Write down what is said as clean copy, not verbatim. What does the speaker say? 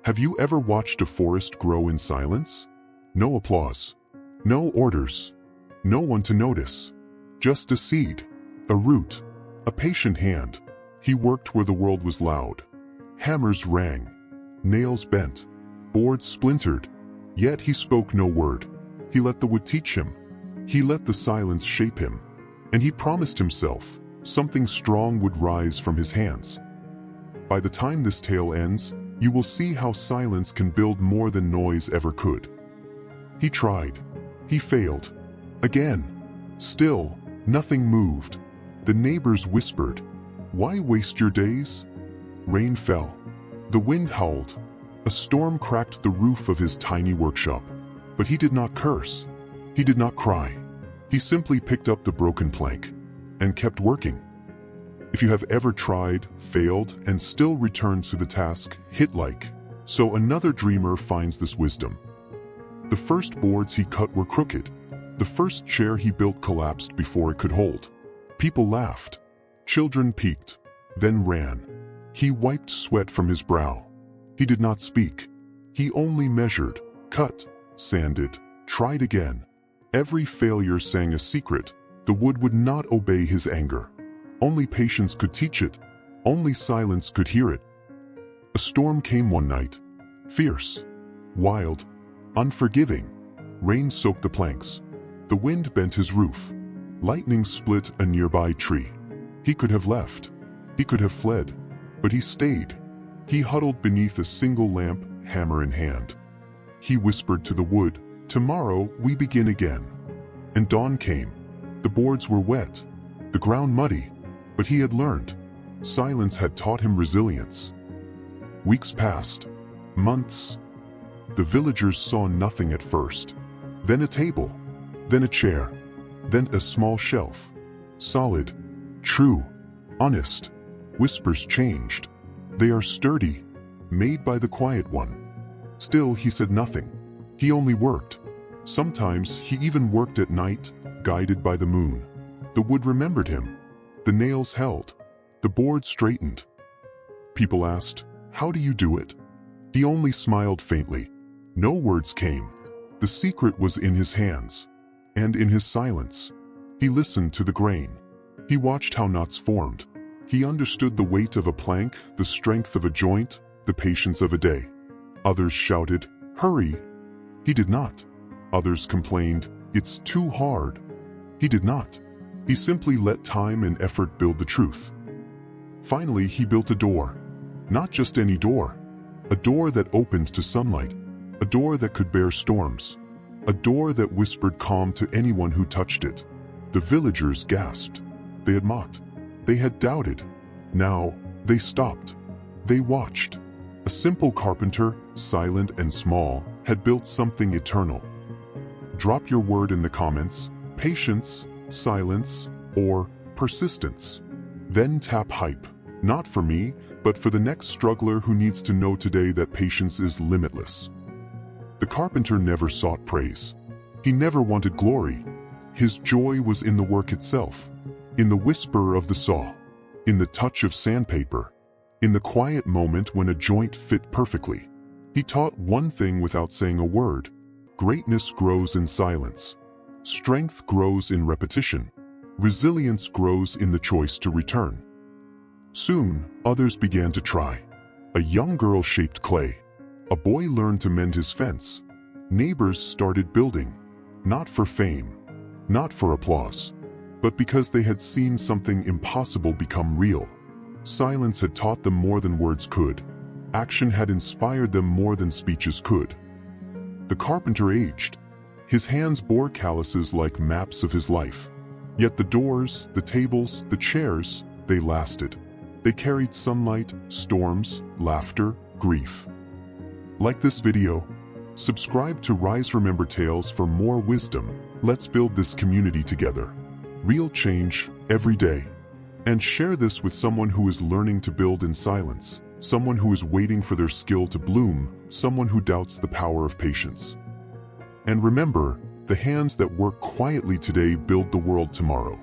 Have you ever watched a forest grow in silence? No applause. No orders. No one to notice. Just a seed. A root. A patient hand. He worked where the world was loud. Hammers rang. Nails bent. Boards splintered. Yet he spoke no word. He let the wood teach him. He let the silence shape him. And he promised himself something strong would rise from his hands. By the time this tale ends, you will see how silence can build more than noise ever could. He tried. He failed. Again. Still, nothing moved. The neighbors whispered, "Why waste your days?" Rain fell. The wind howled. A storm cracked the roof of his tiny workshop. But he did not curse. He did not cry. He simply picked up the broken plank and kept working. If you have ever tried, failed, and still returned to the task, hit like. So another dreamer finds this wisdom. The first boards he cut were crooked. The first chair he built collapsed before it could hold. People laughed. Children peeked, then ran. He wiped sweat from his brow. He did not speak. He only measured, cut, sanded, tried again. Every failure sang a secret. The wood would not obey his anger. Only patience could teach it. Only silence could hear it. A storm came one night. Fierce, wild, unforgiving. Rain soaked the planks. The wind bent his roof. Lightning split a nearby tree. He could have left. He could have fled. But he stayed. He huddled beneath a single lamp, hammer in hand. He whispered to the wood, "Tomorrow we begin again." And dawn came. The boards were wet. The ground muddy. But he had learned. Silence had taught him resilience. Weeks passed. Months. The villagers saw nothing at first. Then a table. Then a chair. Then a small shelf. Solid. True. Honest. Whispers changed. They are sturdy. Made by the quiet one. Still he said nothing. He only worked. Sometimes he even worked at night, guided by the moon. The wood remembered him. The nails held. The board straightened. People asked, "How do you do it?" He only smiled faintly. No words came. The secret was in his hands. And in his silence. He listened to the grain. He watched how knots formed. He understood the weight of a plank, the strength of a joint, the patience of a day. Others shouted, "Hurry!" He did not. Others complained, "It's too hard." He did not. He simply let time and effort build the truth. Finally, he built a door. Not just any door. A door that opened to sunlight. A door that could bear storms. A door that whispered calm to anyone who touched it. The villagers gasped. They had mocked. They had doubted. Now, they stopped. They watched. A simple carpenter, silent and small, had built something eternal. Drop your word in the comments: patience, silence, or persistence. Then tap hype. Not for me, but for the next struggler who needs to know today that patience is limitless. The carpenter never sought praise. He never wanted glory. His joy was in the work itself. In the whisper of the saw. In the touch of sandpaper. In the quiet moment when a joint fit perfectly. He taught one thing without saying a word. Greatness grows in silence. Strength grows in repetition. Resilience grows in the choice to return. Soon, others began to try. A young girl shaped clay. A boy learned to mend his fence. Neighbors started building. Not for fame. Not for applause. But because they had seen something impossible become real. Silence had taught them more than words could. Action had inspired them more than speeches could. The carpenter aged. His hands bore calluses like maps of his life. Yet the doors, the tables, the chairs, they lasted. They carried sunlight, storms, laughter, grief. Like this video, subscribe to Rise Remember Tales for more wisdom. Let's build this community together. Real change, every day. And share this with someone who is learning to build in silence, someone who is waiting for their skill to bloom, someone who doubts the power of patience. And remember, the hands that work quietly today build the world tomorrow.